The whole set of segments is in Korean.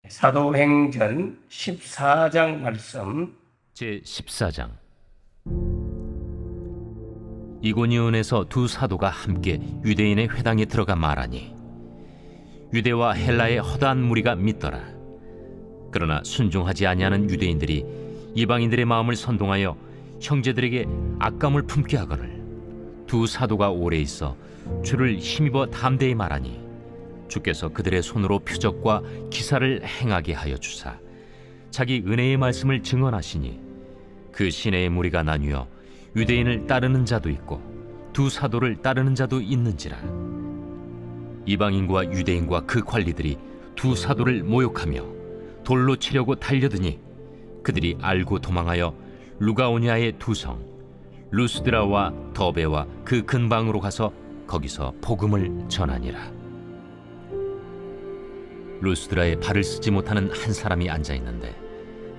사도행전 14장 말씀. 제14장. 이고니온에서 두 사도가 함께 유대인의 회당에 들어가 말하니 유대와 헬라의 허다한 무리가 믿더라. 그러나 순종하지 아니하는 유대인들이 이방인들의 마음을 선동하여 형제들에게 악감을 품게 하거늘 두 사도가 오래 있어 주를 힘입어 담대히 말하니 주께서 그들의 손으로 표적과 기사를 행하게 하여 주사 자기 은혜의 말씀을 증언하시니 그 시내의 무리가 나뉘어 유대인을 따르는 자도 있고 두 사도를 따르는 자도 있는지라. 이방인과 유대인과 그 관리들이 두 사도를 모욕하며 돌로 치려고 달려드니 그들이 알고 도망하여 루가오니아의 두 성 루스드라와 더베와 그 근방으로 가서 거기서 복음을 전하니라. 루스드라에 발을 쓰지 못하는 한 사람이 앉아 있는데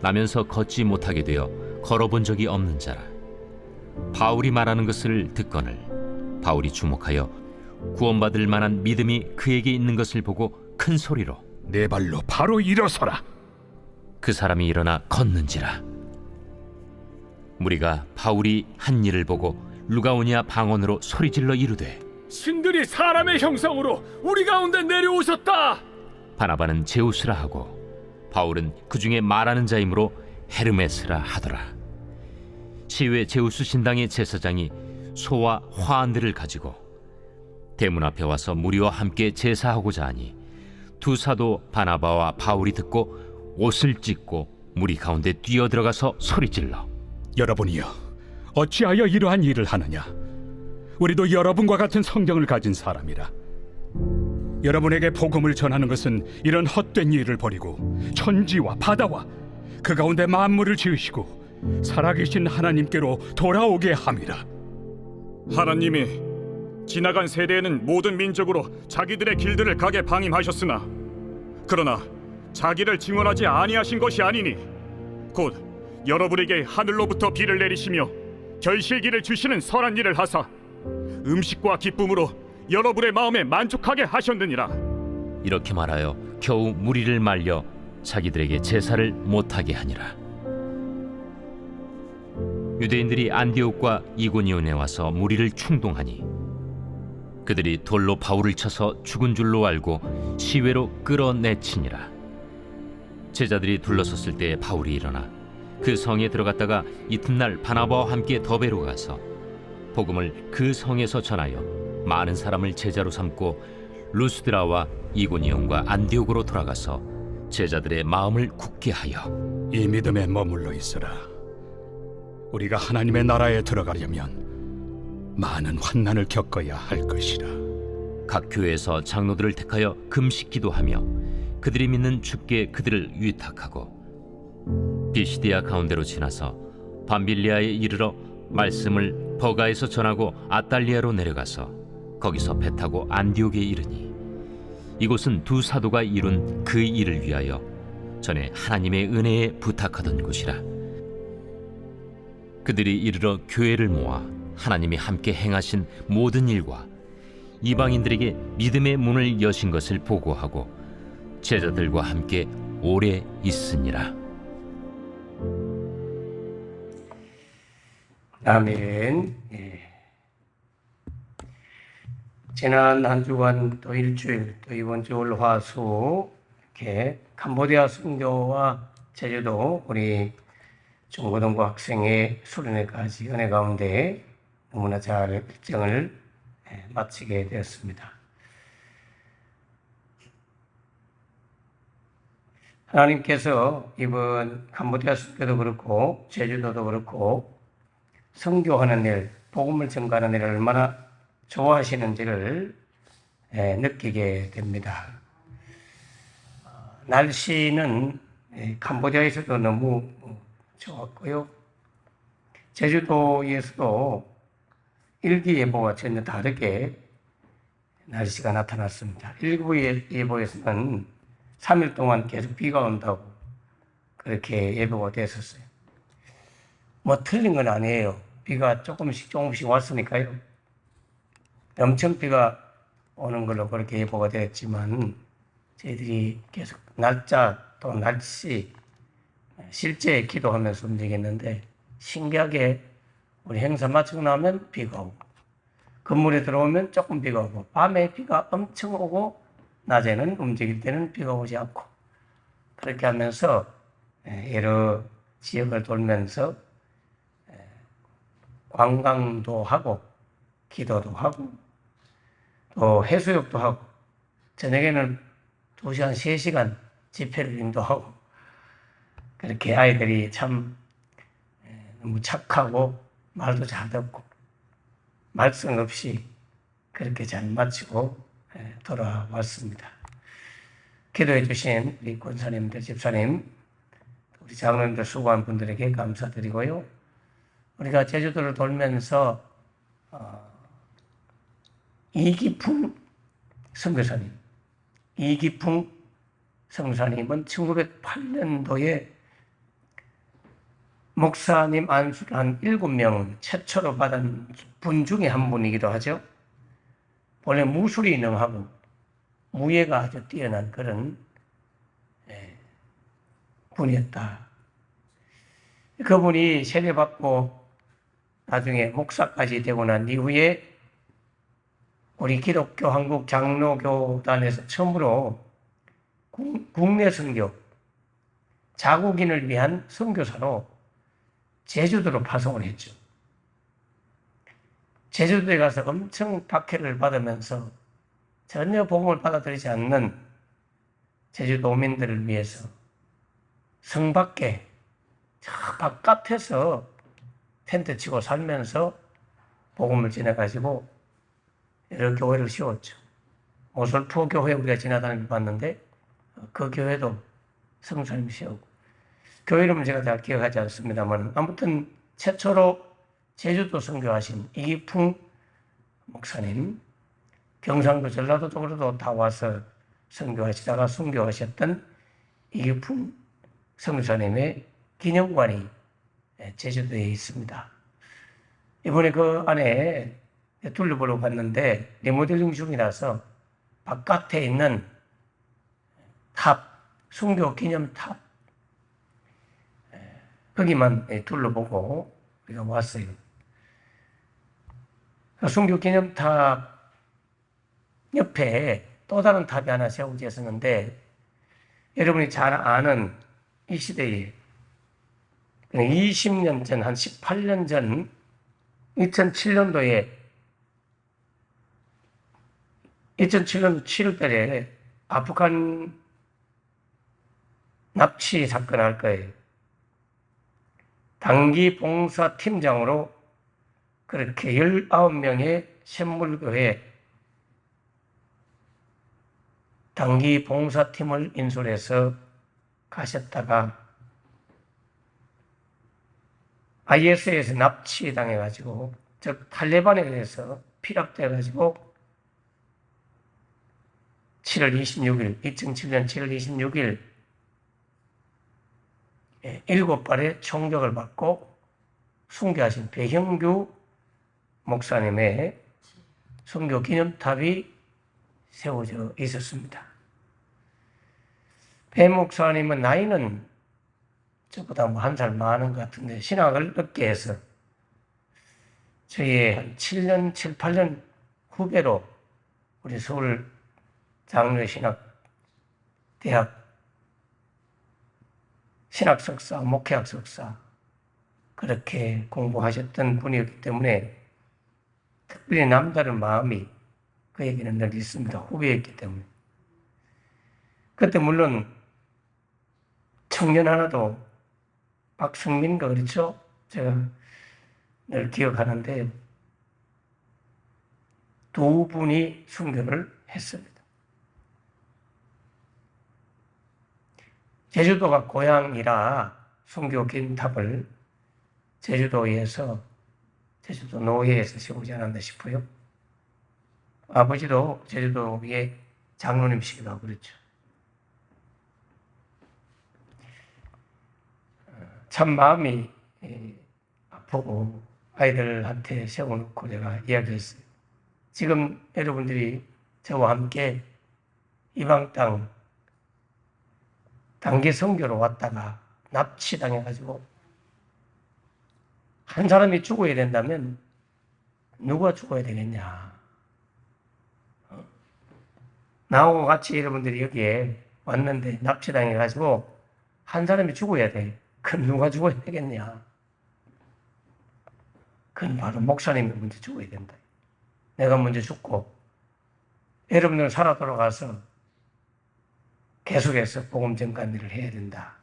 나면서 걷지 못하게 되어 걸어본 적이 없는 자라. 바울이 말하는 것을 듣거늘 바울이 주목하여 구원받을 만한 믿음이 그에게 있는 것을 보고 큰 소리로 내 발로 바로 일어서라. 그 사람이 일어나 걷는지라. 무리가 바울이 한 일을 보고 루가오니아 방언으로 소리질러 이르되 신들이 사람의 형상으로 우리 가운데 내려오셨다. 바나바는 제우스라 하고 바울은 그 중에 말하는 자이므로 헤르메스라 하더라. 시외 제우스 신당의 제사장이 소와 화환들을 가지고 대문 앞에 와서 무리와 함께 제사하고자 하니 두 사도 바나바와 바울이 듣고 옷을 찢고 무리 가운데 뛰어들어가서 소리질러 여러분이여, 어찌하여 이러한 일을 하느냐? 우리도 여러분과 같은 성경을 가진 사람이라. 여러분에게 복음을 전하는 것은 이런 헛된 일을 버리고 천지와 바다와 그 가운데 만물을 지으시고 살아계신 하나님께로 돌아오게 함이라. 하나님이 지나간 세대에는 모든 민족으로 자기들의 길들을 가게 방임하셨으나 그러나 자기를 증언하지 아니하신 것이 아니니 곧 여러분에게 하늘로부터 비를 내리시며 결실기를 주시는 선한 일을 하사 음식과 기쁨으로 여러분의 마음에 만족하게 하셨느니라. 이렇게 말하여 겨우 무리를 말려 자기들에게 제사를 못하게 하니라. 유대인들이 안디옥과 이고니온에 와서 무리를 충동하니 그들이 돌로 바울을 쳐서 죽은 줄로 알고 시외로 끌어내치니라. 제자들이 둘러섰을 때 바울이 일어나 그 성에 들어갔다가 이튿날 바나바와 함께 더베로 가서 복음을 그 성에서 전하여 많은 사람을 제자로 삼고 루스드라와 이고니온과 안디옥으로 돌아가서 제자들의 마음을 굳게 하여 이 믿음에 머물러 있으라. 우리가 하나님의 나라에 들어가려면 많은 환난을 겪어야 할 것이라. 각 교회에서 장로들을 택하여 금식 기도하며 그들이 믿는 주께 그들을 위탁하고 비시디아 가운데로 지나서 밤빌리아에 이르러 말씀을 버가에서 전하고 아달리아로 내려가서 거기서 배 타고 안디옥에 이르니 이곳은 두 사도가 이룬 그 일을 위하여 전에 하나님의 은혜에 부탁하던 곳이라. 그들이 이르러 교회를 모아 하나님이 함께 행하신 모든 일과 이방인들에게 믿음의 문을 여신 것을 보고하고 제자들과 함께 오래 있으니라. 아멘. 지난 한 주간 또 일주일 또 이번 주 월 화수 이렇게 캄보디아 선교와 제주도 우리 중고등부 학생의 수련회까지 은혜 가운데 너무나 잘 일정을 마치게 되었습니다. 하나님께서 이번 캄보디아 선교도 그렇고 제주도도 그렇고 선교하는 일, 복음을 전가하는 일을 얼마나 좋아하시는지를 느끼게 됩니다. 날씨는 캄보디아에서도 너무 좋았고요. 제주도에서도 일기예보와 전혀 다르게 날씨가 나타났습니다. 일기예보에서는 3일 동안 계속 비가 온다고 그렇게 예보가 됐었어요. 뭐 틀린 건 아니에요. 비가 조금씩 왔으니까요. 엄청 비가 오는 걸로 그렇게 예보가 되었지만 저희들이 계속 날짜 또 날씨, 실제 기도하면서 움직였는데 신기하게 우리 행사 마치고 나면 비가 오고 건물에 들어오면 조금 비가 오고 밤에 비가 엄청 오고 낮에는 움직일 때는 비가 오지 않고 그렇게 하면서 여러 지역을 돌면서 관광도 하고 기도도 하고 또 해수욕도 하고 저녁에는 2시간, 3시간 집회를 인도하고 그렇게 아이들이 참 너무 착하고 말도 잘 듣고 말썽 없이 그렇게 잘 마치고 돌아왔습니다. 기도해 주신 우리 권사님들, 집사님, 우리 장로님들 수고한 분들에게 감사드리고요. 우리가 제주도를 돌면서 이기풍 선교사님, 이기풍 선교사님은 1908년도에 목사님 안수를 한 7명 최초로 받은 분 중에 한 분이기도 하죠. 원래 무술이 능하고 무예가 아주 뛰어난 그런 분이었다. 그분이 세례받고 나중에 목사까지 되고 난 이후에 우리 기독교 한국 장로교단에서 처음으로 국내 선교, 자국인을 위한 선교사로 제주도로 파송을 했죠. 제주도에 가서 엄청 박해를 받으면서 전혀 복음을 받아들이지 않는 제주도민들을 위해서 성 밖에 저 바깥에서 텐트 치고 살면서 복음을 전해가지고 여러 교회를 세웠죠. 모슬포 교회 우리가 지나다니면서 봤는데 그 교회도 성사님이 세우고 교회 이름은 제가 잘 기억하지 않습니다만 아무튼 최초로 제주도 선교하신 이기풍 목사님, 경상도 전라도 쪽으로도 다 와서 선교하시다가 순교하셨던 이기풍 선교사님의 기념관이 제주도에 있습니다. 이번에 그 안에 둘러보러 갔는데 리모델링 중이라서 바깥에 있는 탑, 순교 기념 탑 거기만 둘러보고 우리가 왔어요. 순교 기념 탑 옆에 또 다른 탑이 하나 세워졌었는데 여러분이 잘 아는 이 시대에 20년 전, 한 18년 전 2007년도에 2007년 7월달에 아프간 납치 사건 할 거예요. 단기 봉사 팀장으로 그렇게 19명의 샘물교회 단기 봉사팀을 인솔해서 가셨다가 IS에서 납치당해가지고 즉 탈레반에 의해서 피랍돼가지고 7월 26일 2007년 7월 26일 7발의 총격을 받고 순교하신 배형규 목사님의 순교 기념탑이 세워져 있었습니다. 배 목사님은 나이는 저보다 뭐 한 살 많은 것 같은데 신학을 늦게 해서 저희 한 7년, 7, 8년 후배로 우리 서울 장로신학대학 신학 석사, 목회학 석사 그렇게 공부하셨던 분이었기 때문에 특별히 남다른 마음이 그에게는 늘 있습니다. 후배였기 때문에. 그때 물론 청년 하나도 박승민가 그렇죠? 제가 늘 기억하는데 두 분이 순교를 했습니다. 제주도가 고향이라 순교 기념탑을 제주도에서 제주도 노회에서 세우지 않았나 싶어요. 아버지도 제주도의 장로님이시기도 하고 그렇죠. 참 마음이 아프고 아이들한테 세워놓고 제가 이야기했어요. 지금 여러분들이 저와 함께 이방 땅 단기 선교로 왔다가 납치당해가지고 한 사람이 죽어야 된다면 누가 죽어야 되겠냐? 나하고 같이 여러분들이 여기에 왔는데 납치당해가지고 한 사람이 죽어야 돼. 그럼 누가 죽어야 되겠냐? 그건 바로 목사님이 먼저 죽어야 된다. 내가 먼저 죽고 여러분들은 살아 돌아가서 계속해서 복음 전가한 일을 해야 된다.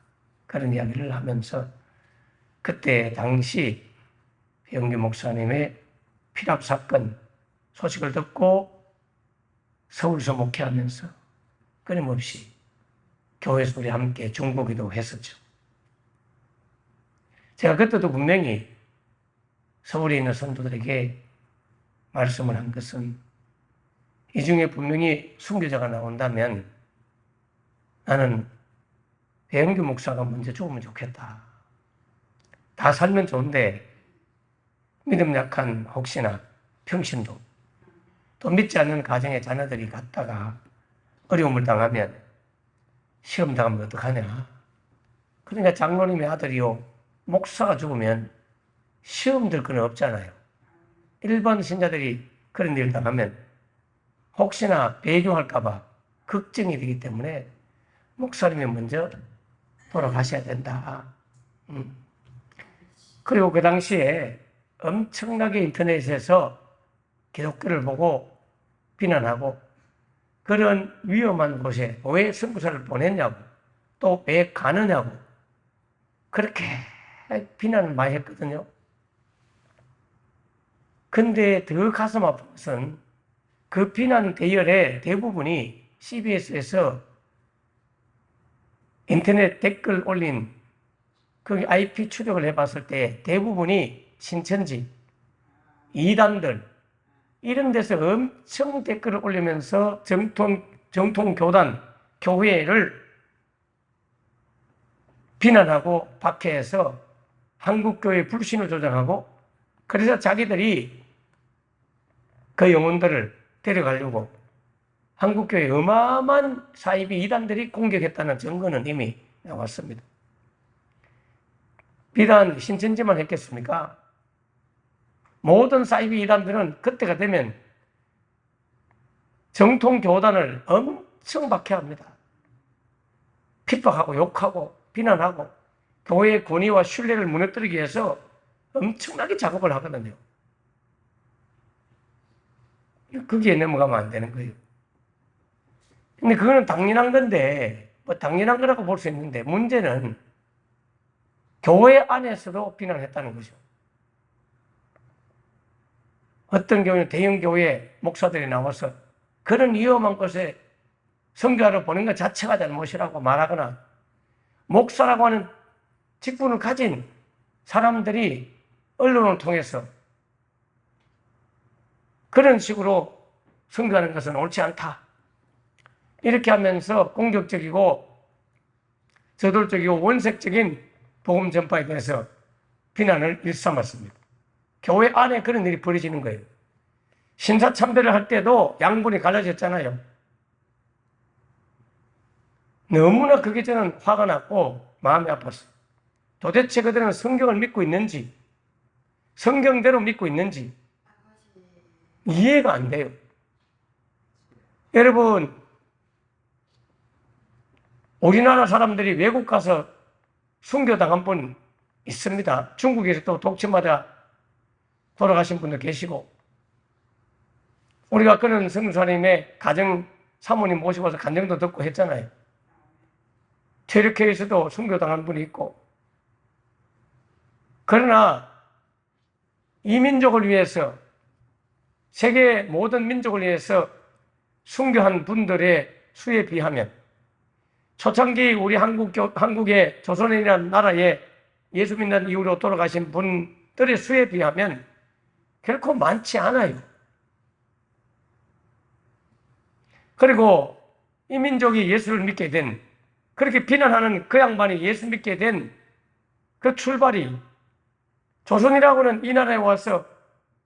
그런 이야기를 하면서 그때 당시 배영규 목사님의 피랍 사건 소식을 듣고 서울서 목회하면서 끊임없이 교회에서 우리 함께 중보기도 했었죠. 제가 그때도 분명히 서울에 있는 성도들에게 말씀을 한 것은 이 중에 분명히 순교자가 나온다면 나는 배영규 목사가 먼저 죽으면 좋겠다. 다 살면 좋은데 믿음 약한 혹시나 평신도 또 믿지 않는 가정의 자녀들이 갔다가 어려움을 당하면 시험 당하면 어떡하냐. 그러니까 장로님의 아들이요 목사가 죽으면 시험 들 건 없잖아요. 일반 신자들이 그런 일을 당하면 혹시나 배교할까 봐 걱정이 되기 때문에 목사님이 먼저 돌아가셔야 된다. 그리고 그 당시에 엄청나게 인터넷에서 기독교를 보고 비난하고 그런 위험한 곳에 왜 선교사를 보냈냐고 또 왜 가느냐고 그렇게 비난을 많이 했거든요. 근데 더 가슴 아픈 것은 그 비난 대열의 대부분이 CBS에서 인터넷 댓글 올린 그 IP 추적을 해봤을 때 대부분이 신천지, 이단들 이런 데서 엄청 댓글을 올리면서 정통 교단, 교회를 비난하고 박해해서 한국교회 불신을 조장하고 그래서 자기들이 그 영혼들을 데려가려고 한국교회 어마어마한 사이비 이단들이 공격했다는 증거는 이미 나왔습니다. 비단 신천지만 했겠습니까? 모든 사이비 이단들은 그때가 되면 정통 교단을 엄청 박해합니다. 핍박하고 욕하고 비난하고 교회의 권위와 신뢰를 무너뜨리기 위해서 엄청나게 작업을 하거든요. 거기에 넘어가면 안 되는 거예요. 근데 그거는 당연한 건데, 뭐 당연한 거라고 볼 수 있는데, 문제는 교회 안에서도 비난했다는 거죠. 어떤 경우는 대형 교회 목사들이 나와서 그런 위험한 곳에 선교하러 보낸 것 자체가 잘못이라고 말하거나, 목사라고 하는 직분을 가진 사람들이 언론을 통해서 그런 식으로 선교하는 것은 옳지 않다. 이렇게 하면서 공격적이고 저돌적이고 원색적인 복음 전파에 대해서 비난을 일삼았습니다. 교회 안에 그런 일이 벌어지는 거예요. 신사참배를 할 때도 양분이 갈라졌잖아요. 너무나 그게 저는 화가 났고 마음이 아팠어요. 도대체 그들은 성경을 믿고 있는지 성경대로 믿고 있는지 이해가 안 돼요. 여러분, 우리나라 사람들이 외국 가서 순교당한 분 있습니다. 중국에서 또 독침마다 돌아가신 분도 계시고, 우리가 그런 성도사님의 가정 사모님 모시고서 간증도 듣고 했잖아요. 체르케에서도 순교당한 분이 있고, 그러나 이 민족을 위해서 세계 모든 민족을 위해서 순교한 분들의 수에 비하면 초창기 우리 한국의 조선이라는 나라에 예수 믿는 이후로 돌아가신 분들의 수에 비하면 결코 많지 않아요. 그리고 이 민족이 예수를 믿게 된, 그렇게 비난하는 그 양반이 예수 믿게 된 그 출발이 조선이라고는 이 나라에 와서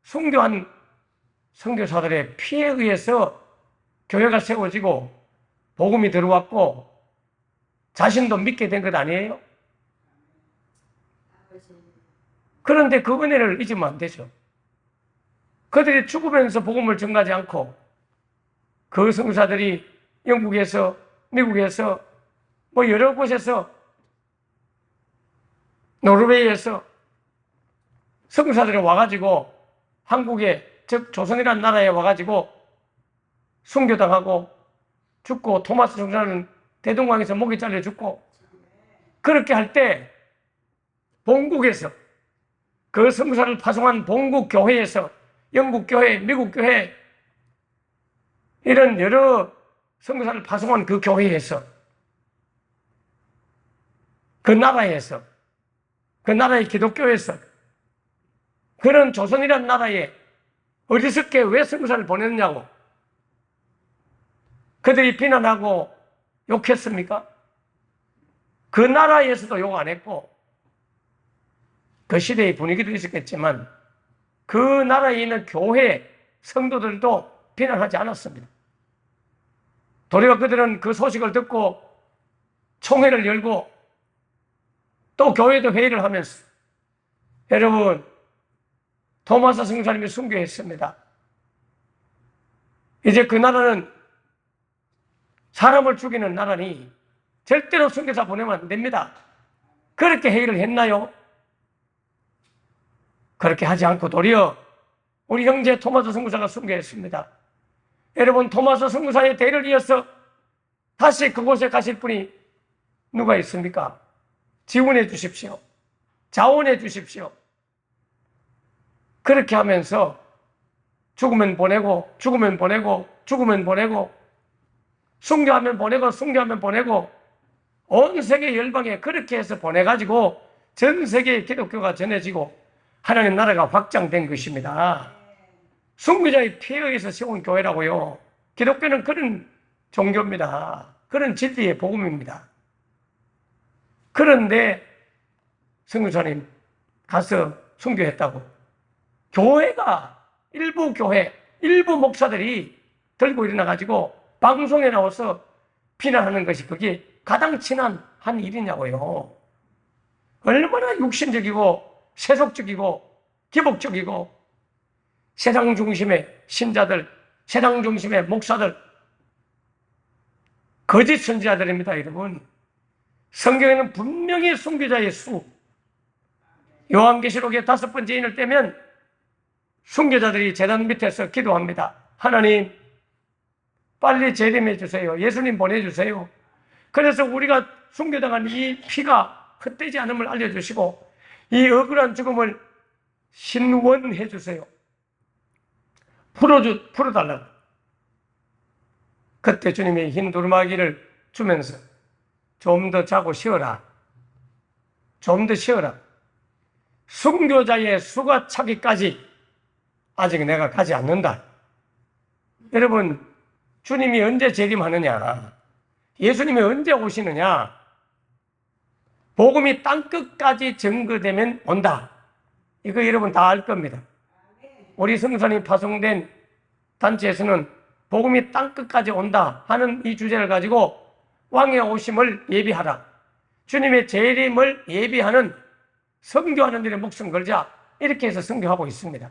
순교한 선교사들의 피에 의해서 교회가 세워지고 복음이 들어왔고 자신도 믿게 된 것 아니에요? 그런데 그 은혜를 잊으면 안 되죠. 그들이 죽으면서 복음을 전가하지 않고 그 선교사들이 영국에서, 미국에서, 뭐 여러 곳에서, 노르웨이에서 선교사들이 와가지고 한국에, 즉 조선이라는 나라에 와가지고 순교당하고 죽고, 토마스 선교사는 대동강에서 목이 잘려 죽고, 그렇게 할 때 본국에서 그 선교사를 파송한 본국 교회에서, 영국 교회, 미국 교회, 이런 여러 선교사를 파송한 그 교회에서, 그 나라에서, 그 나라의 기독교에서, 그런 조선이라는 나라에 어리석게 왜 선교사를 보냈냐고 그들이 비난하고 욕했습니까? 그 나라에서도 욕 안 했고, 그 시대의 분위기도 있었겠지만 그 나라에 있는 교회 성도들도 비난하지 않았습니다. 도리어 그들은 그 소식을 듣고 총회를 열고 또 교회도 회의를 하면서, 여러분, 토마스 선교사님이 순교했습니다. 이제 그 나라는 사람을 죽이는 나라니 절대로 선교사 보내면 안 됩니다. 그렇게 회의를 했나요? 그렇게 하지 않고 도리어 우리 형제 토마스 선교사가 순교했습니다. 여러분, 토마스 선교사의 대를 이어서 다시 그곳에 가실 분이 누가 있습니까? 지원해 주십시오. 자원해 주십시오. 그렇게 하면서 죽으면 보내고, 죽으면 보내고, 죽으면 보내고, 순교하면 보내고, 순교하면 보내고, 온 세계 열방에 그렇게 해서 보내가지고 전 세계에 기독교가 전해지고 하나님 나라가 확장된 것입니다. 순교자의 피에 의해서 세운 교회라고요. 기독교는 그런 종교입니다. 그런 진리의 복음입니다. 그런데 선교사님 가서 순교했다고 교회가, 일부 교회, 일부 목사들이 들고 일어나가지고 방송에 나와서 비난하는 것이 그게 가당치난 한 일이냐고요. 얼마나 육신적이고 세속적이고 기복적이고 세상 중심의 신자들, 세상 중심의 목사들, 거짓 선지자들입니다, 여러분. 성경에는 분명히 순교자의 수, 요한계시록의 5번째 인을 떼면 순교자들이 제단 밑에서 기도합니다. 하나님, 빨리 재림해 주세요. 예수님 보내주세요. 그래서 우리가 순교당한 이 피가 헛되지 않음을 알려주시고 이 억울한 죽음을 신원해 주세요. 풀어달라고. 그때 주님이 흰 두루마기를 주면서 좀 더 자고 쉬어라. 좀 더 쉬어라. 순교자의 수가 차기까지 아직 내가 가지 않는다. 여러분, 주님이 언제 재림하느냐? 예수님이 언제 오시느냐? 복음이 땅끝까지 증거되면 온다. 이거 여러분 다 알 겁니다. 우리 성산이 파송된 단체에서는 복음이 땅끝까지 온다 하는 이 주제를 가지고 왕의 오심을 예비하라, 주님의 재림을 예비하는 선교하는 일에 목숨 걸자, 이렇게 해서 선교하고 있습니다.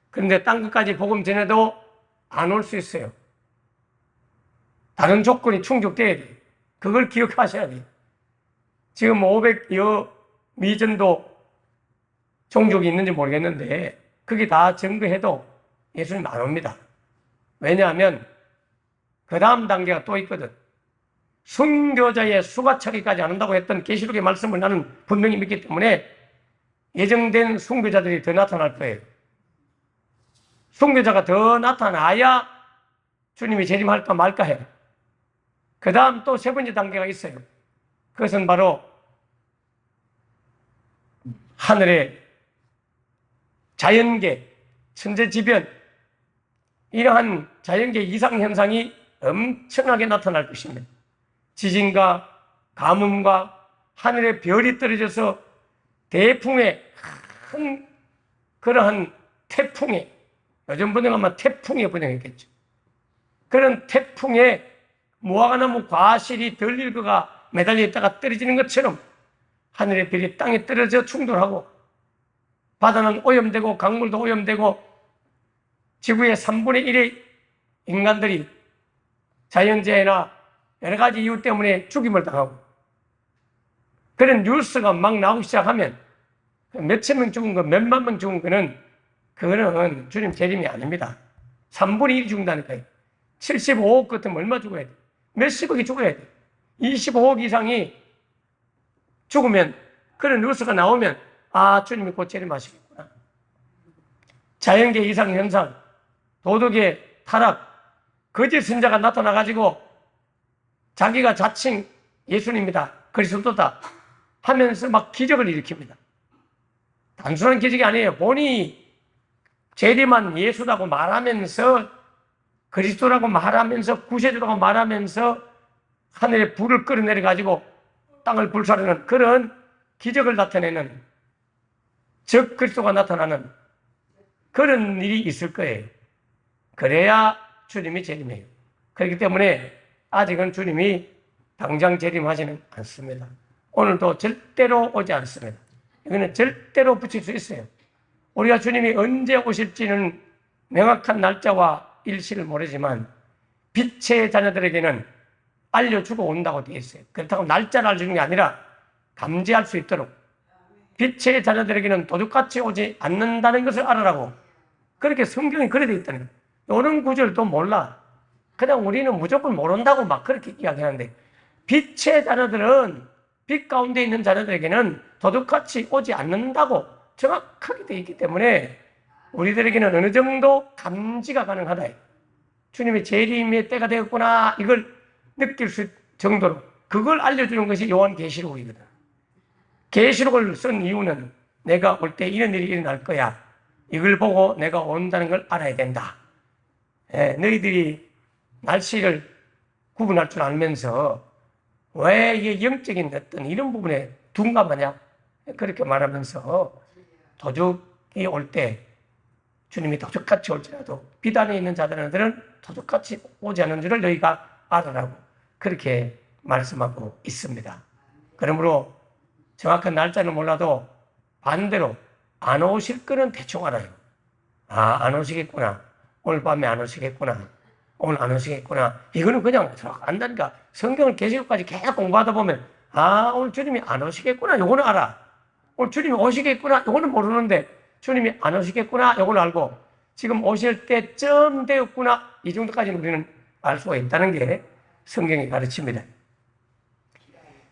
그런데 땅끝까지 복음 전해도 안 올 수 있어요. 다른 조건이 충족돼야 돼요. 그걸 기억하셔야 돼요. 지금 500여 미전도 종족이 있는지 모르겠는데 그게 다 증거해도 예수님 안 옵니다. 왜냐하면 그 다음 단계가 또 있거든. 순교자의 수가 차기까지 안 한다고 했던 계시록의 말씀을 나는 분명히 믿기 때문에 예정된 순교자들이 더 나타날 거예요. 순교자가 더 나타나야 주님이 재림할까 말까 해요. 그 다음 또 세 번째 단계가 있어요. 그것은 바로 하늘의 자연계, 천재지변, 이러한 자연계 이상현상이 엄청나게 나타날 것입니다. 지진과 가뭄과 하늘의 별이 떨어져서 대풍에, 큰 그러한 태풍에, 요즘 번역하면 태풍에 번역했겠죠. 그런 태풍에 무화과나무 과실이 들릴 거가 매달려 있다가 떨어지는 것처럼 하늘의 별이 땅에 떨어져 충돌하고 바다는 오염되고 강물도 오염되고 지구의 3분의 1의 인간들이 자연재해나 여러 가지 이유 때문에 죽임을 당하고 그런 뉴스가 막 나오기 시작하면 몇천 명 죽은 거, 몇만 명 죽은 거는 그거는 주님 재림이 아닙니다. 3분의 1이 죽는다니까요. 75억 같으면 얼마 죽어야 돼? 몇십억이 죽어야 돼. 25억 이상이 죽으면 그런 뉴스가 나오면 아, 주님이 곧 재림하시겠구나. 자연계 이상 현상, 도덕의 타락, 거짓 선자가 나타나가지고 자기가 자칭 예수님이다, 그리스도다 하면서 막 기적을 일으킵니다. 단순한 기적이 아니에요. 본인이 재림한 예수라고 말하면서 그리스도라고 말하면서 구세주라고 말하면서 하늘에 불을 끌어내려가지고 땅을 불사르는 그런 기적을 나타내는 즉 그리스도가 나타나는 그런 일이 있을 거예요. 그래야 주님이 재림해요. 그렇기 때문에 아직은 주님이 당장 재림하지는 않습니다. 오늘도 절대로 오지 않습니다. 이거는 절대로 붙일 수 있어요. 우리가 주님이 언제 오실지는 명확한 날짜와 일시를 모르지만 빛의 자녀들에게는 알려주고 온다고 되어 있어요. 그렇다고 날짜를 알려주는 게 아니라 감지할 수 있도록 빛의 자녀들에게는 도둑같이 오지 않는다는 것을 알아라고 그렇게 성경이 그래 되어 있다는 거예요. 이런 구절도 몰라. 그냥 우리는 무조건 모른다고 막 그렇게 이야기하는데 빛의 자녀들은 빛 가운데 있는 자녀들에게는 도둑같이 오지 않는다고 정확하게 되어 있기 때문에 우리들에게는 어느 정도 감지가 가능하다. 주님의 재림의 때가 되었구나 이걸 느낄 수 정도로 그걸 알려주는 것이 요한계시록이거든. 계시록을 쓴 이유는 내가 올 때 이런 일이 일어날 거야. 이걸 보고 내가 온다는 걸 알아야 된다. 너희들이 날씨를 구분할 줄 알면서 왜 이게 영적인 어떤 이런 부분에 둔감하냐? 그렇게 말하면서 도둑이 올 때 주님이 도둑같이 올지라도 비단에 있는 자들은 도둑같이 오지 않는 줄을 너희가 알아라고 그렇게 말씀하고 있습니다. 그러므로 정확한 날짜는 몰라도 반대로 안 오실 거는 대충 알아요. 아, 안 오시겠구나. 오늘 밤에 안 오시겠구나. 오늘 안 오시겠구나. 이거는 그냥 안다니까. 성경을 계시록까지 계속 공부하다 보면 아, 오늘 주님이 안 오시겠구나. 요거는 알아. 오늘 주님이 오시겠구나. 요거는 모르는데 주님이 안 오시겠구나. 요걸 알고 지금 오실 때쯤 되었구나. 이 정도까지는 우리는 알 수가 있다는 게 성경이 가르칩니다.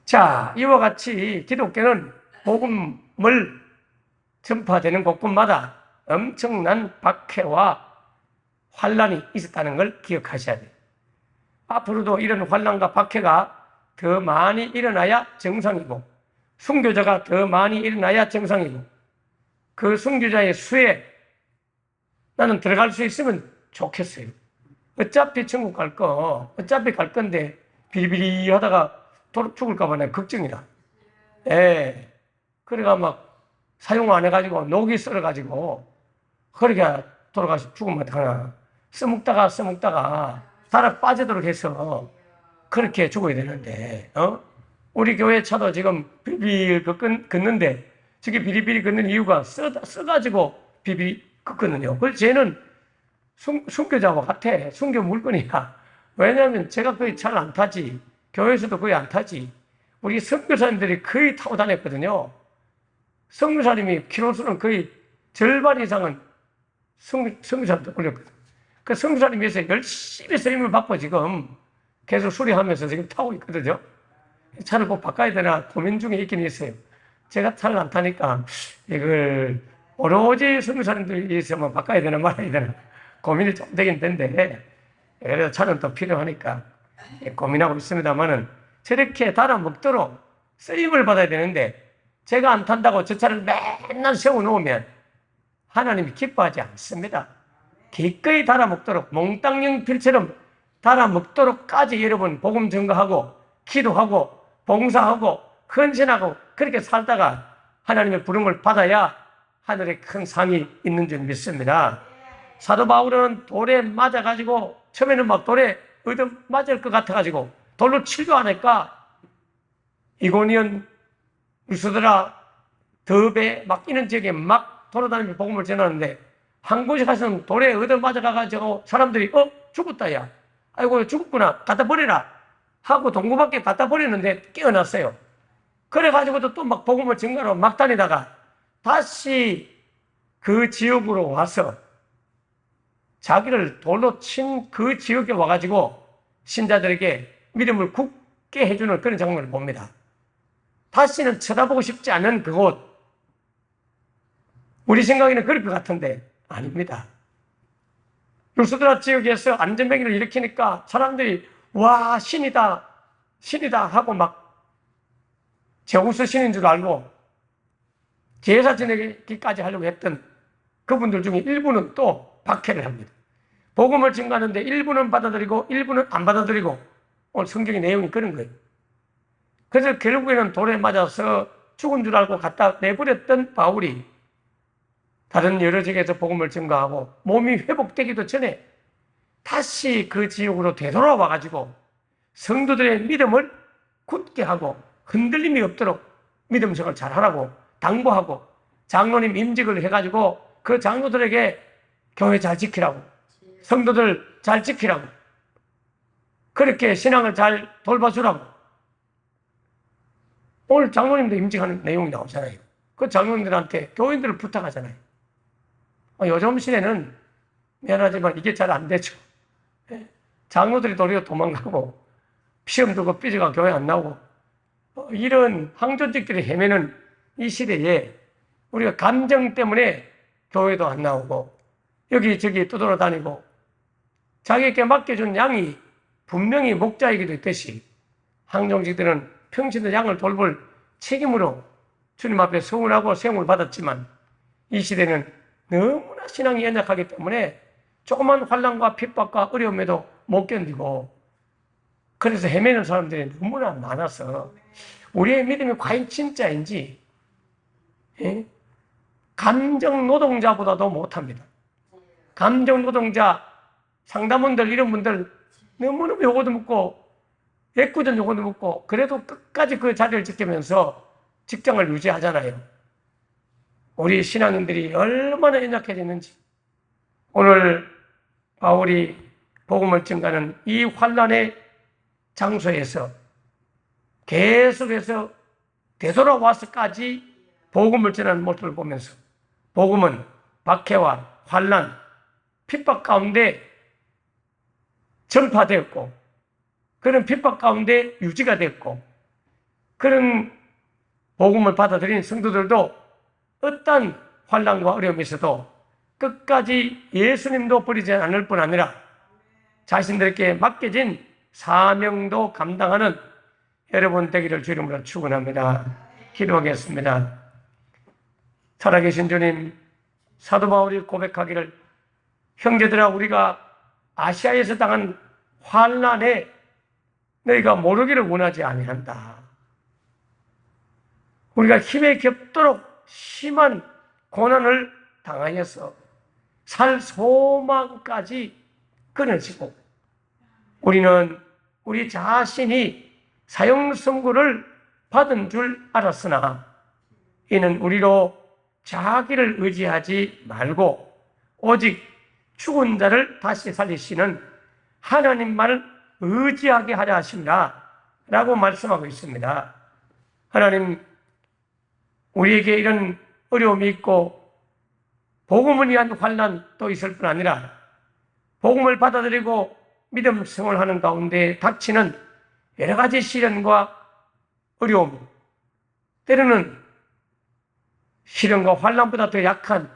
자, 이와 같이 기독교는 복음을 전파되는 곳곳마다 엄청난 박해와 환란이 있었다는 걸 기억하셔야 돼요. 앞으로도 이런 환란과 박해가 더 많이 일어나야 정상이고 순교자가 더 많이 일어나야 정상이고 그 순교자의 수에 나는 들어갈 수 있으면 좋겠어요. 어차피 천국 어차피 갈 건데 비리비리 하다가 죽을까 봐 내가 걱정이라. 그래가 막 사용 안 해가지고 녹이 썰어가지고 그렇게 돌아가서 죽으면 어떡하나. 써먹다가 살아 빠지도록 해서 그렇게 죽어야 되는데 우리 교회 차도 지금 비리비리 걷는데 저게 비리비리 걷는 이유가 써가지고 비리비리 걷거든요. 그래서 쟤는 순교자와 같아. 순교 물건이야. 왜냐하면 제가 거의 잘 안 타지. 교회에서도 거의 안 타지. 우리 선교사님들이 거의 타고 다녔거든요. 선교사님이 키로수는 거의 절반 이상은 선교사님도 올렸거든. 그 선교사님 위해서 열심히 쓰임을 받고 지금 계속 수리하면서 지금 타고 있거든요. 차를 꼭 바꿔야 되나 고민 중에 있긴 있어요. 제가 차를 안 타니까 이걸 오로지 선교사님들 위해서만 바꿔야 되나 말아야 되나 고민이 좀 되긴 된데 그래도 차는 또 필요하니까 고민하고 있습니다만은 저렇게 달아먹도록 쓰임을 받아야 되는데 제가 안 탄다고 저 차를 맨날 세워놓으면 하나님이 기뻐하지 않습니다. 기꺼이 달아먹도록 몽땅 필처럼 달아먹도록까지 여러분 복음 전가하고 기도하고 봉사하고 헌신하고 그렇게 살다가 하나님의 부름을 받아야 하늘에 큰 상이 있는 줄 믿습니다. 사도 바울은 돌에 맞아가지고 처음에는 막 돌에 얻어 맞을 것 같아가지고 돌로 치료 안 할까 이고니온, 루스드라, 더베 막 이런 지역에 막 돌아다니며 복음을 전하는데 한 곳에 가서는 돌에 얻어맞아 가가지고 사람들이 죽었다 야, 아이고 죽었구나, 갖다 버리라 하고 동구밖에 갖다 버리는데 깨어났어요. 그래가지고도 또 막 복음을 증거하러 막 다니다가 다시 그 지역으로 와서 자기를 돌로 친 그 지역에 와가지고 신자들에게 믿음을 굳게 해주는 그런 장면을 봅니다. 다시는 쳐다보고 싶지 않은 그곳, 우리 생각에는 그럴 것 같은데 아닙니다. 루스드라 지역에서 안전병기를 일으키니까 사람들이 와 신이다 신이다 하고 막 제우스 신인 줄 알고 제사 지내기까지 하려고 했던 그분들 중에 일부는 또 박해를 합니다. 복음을 증거하는데 일부는 받아들이고 일부는 안 받아들이고, 오늘 성경의 내용이 그런 거예요. 그래서 결국에는 돌에 맞아서 죽은 줄 알고 갖다 내버렸던 바울이 다른 여러 지역에서 복음을 증거하고 몸이 회복되기도 전에 다시 그 지역으로 되돌아와 가지고 성도들의 믿음을 굳게 하고 흔들림이 없도록 믿음 생활을 잘하라고 당부하고 장로님 임직을 해가지고 그 장로들에게 교회 잘 지키라고, 성도들 잘 지키라고, 그렇게 신앙을 잘 돌봐주라고. 오늘 장로님도 임직하는 내용이 나오잖아요. 그 장로님들한테 교인들을 부탁하잖아요. 요즘 시대는 미안하지만 이게 잘 안 되죠. 장로들이 도리어 도망가고 시험 두고 삐져가 교회 안 나오고 이런 항존직들이 헤매는 이 시대에 우리가 감정 때문에 교회도 안 나오고 여기저기 떠돌아다니고 자기에게 맡겨준 양이 분명히 목자이기도 했듯이 항존직들은 평신도 양을 돌볼 책임으로 주님 앞에 서운하고 세움을 받았지만 이 시대는 너무나 신앙이 연약하기 때문에 조그만 환난과 핍박과 어려움에도 못 견디고 그래서 헤매는 사람들이 너무나 많아서 우리의 믿음이 과연 진짜인지 감정 노동자보다도 못합니다. 감정 노동자 상담원들 이런 분들 너무너무 요거도 묻고 애꿎은 요거도 묻고 그래도 끝까지 그 자리를 지키면서 직장을 유지하잖아요. 우리 신앙인들이 얼마나 연약해졌는지 오늘 바울이 복음을 증거하는 이 환난의 장소에서 계속해서 되돌아와서까지 복음을 전하는 모습을 보면서 복음은 박해와 환난, 핍박 가운데 전파되었고 그런 핍박 가운데 유지가 됐고 그런 복음을 받아들인 성도들도 어떤 환난과 어려움이 있어도 끝까지 예수님도 버리지 않을 뿐 아니라 자신들에게 맡겨진 사명도 감당하는 여러분 되기를 주 이름으로 축원합니다. 기도하겠습니다. 살아계신 주님, 사도 바울이 고백하기를 형제들아 우리가 아시아에서 당한 환난에 너희가 모르기를 원하지 아니한다. 우리가 힘에 겹도록 심한 고난을 당하여서 살 소망까지 끊어지고 우리는 우리 자신이 사형 선고를 받은 줄 알았으나 이는 우리로 자기를 의지하지 말고 오직 죽은 자를 다시 살리시는 하나님만을 의지하게 하려 하십니다 라고 말씀하고 있습니다. 하나님, 우리에게 이런 어려움이 있고 복음을 위한 환난도 있을 뿐 아니라 복음을 받아들이고 믿음 생활하는 가운데 닥치는 여러 가지 시련과 어려움, 때로는 시련과 환난보다 더 약한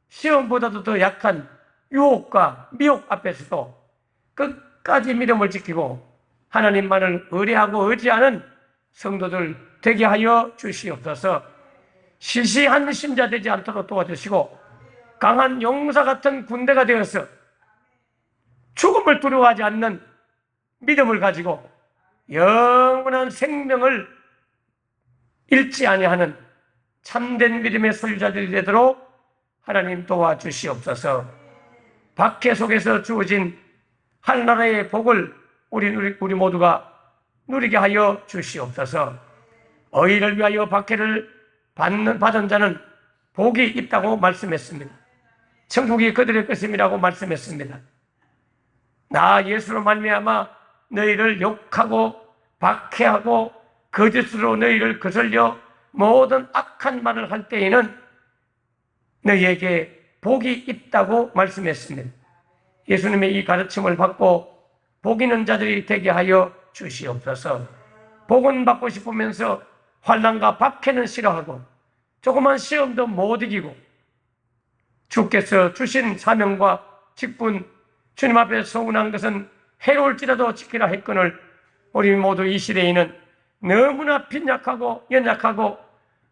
시험보다도 더 약한 유혹과 미혹 앞에서도 끝까지 믿음을 지키고 하나님만을 의뢰하고 의지하는 성도들 되게 하여 주시옵소서. 시시한 신자 되지 않도록 도와주시고 강한 용사 같은 군대가 되어서 죽음을 두려워하지 않는 믿음을 가지고 영원한 생명을 잃지 아니하는 참된 믿음의 소유자들이 되도록 하나님 도와주시옵소서. 박해 속에서 주어진 하나님의 복을 우리 모두가 누리게 하여 주시옵소서. 의를 위하여 박해를 받은 자는 복이 있다고 말씀했습니다. 천국이 그들의 것임이라고 말씀했습니다. 나 예수로 말미암아 너희를 욕하고 박해하고 거짓으로 너희를 거슬려 모든 악한 말을 할 때에는 너희에게 복이 있다고 말씀했습니다. 예수님의 이 가르침을 받고 복 있는 자들이 되게 하여 주시옵소서. 복은 받고 싶으면서 환난과 박해는 싫어하고 조그만 시험도 못 이기고 주께서 주신 사명과 직분, 주님 앞에 서운한 것은 해로울지라도 지키라 했거늘 우리 모두 이 시대에는 너무나 빈약하고 연약하고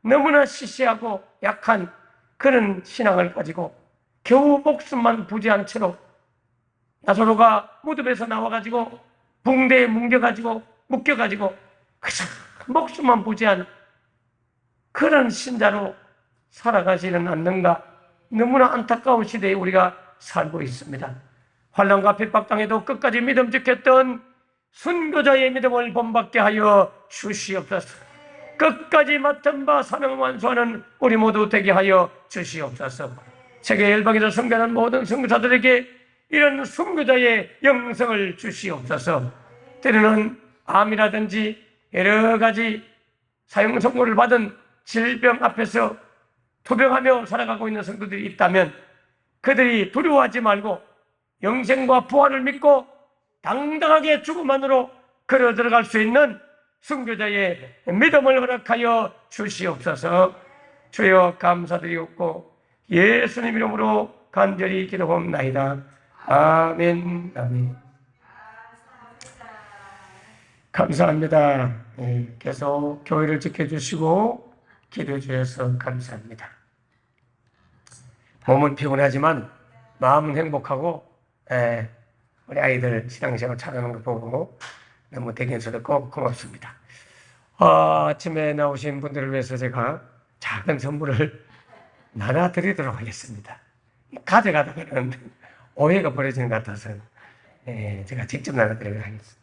너무나 시시하고 약한 그런 신앙을 가지고 겨우 목숨만 부지한 채로 나사로가 무덤에서 나와가지고 붕대에 묶여가지고 그저 목숨만 부지한 그런 신자로 살아가지는 않는가. 너무나 안타까운 시대에 우리가 살고 있습니다. 환난과 핍박당해도 끝까지 믿음 지켰던 순교자의 믿음을 본받게 하여 주시옵소서. 끝까지 맡은 바 사명 완수하는 우리 모두 되게 하여 주시옵소서. 세계 열방에서 선교하는 모든 선교사들에게 이런 순교자의 영성을 주시옵소서. 때로는 암이라든지 여러 가지 사형 선고를 받은 질병 앞에서 투병하며 살아가고 있는 성도들이 있다면 그들이 두려워하지 말고 영생과 부활을 믿고 당당하게 죽음만으로 걸어 들어갈 수 있는 순교자의 믿음을 허락하여 주시옵소서. 주여 감사드리옵고 예수님 이름으로 간절히 기도하옵나이다. 아멘. 아멘. 감사합니다. 계속 교회를 지켜주시고 기도해 주셔서 감사합니다. 몸은 피곤하지만 마음은 행복하고 우리 아이들 신앙생활 잘하는 거 보고 너무 대견스럽고 고맙습니다. 아침에 나오신 분들을 위해서 제가 작은 선물을 나눠드리도록 하겠습니다. 가져가다가는 오해가 벌어지는 것 같아서 제가 직접 나눠드리도록 하겠습니다.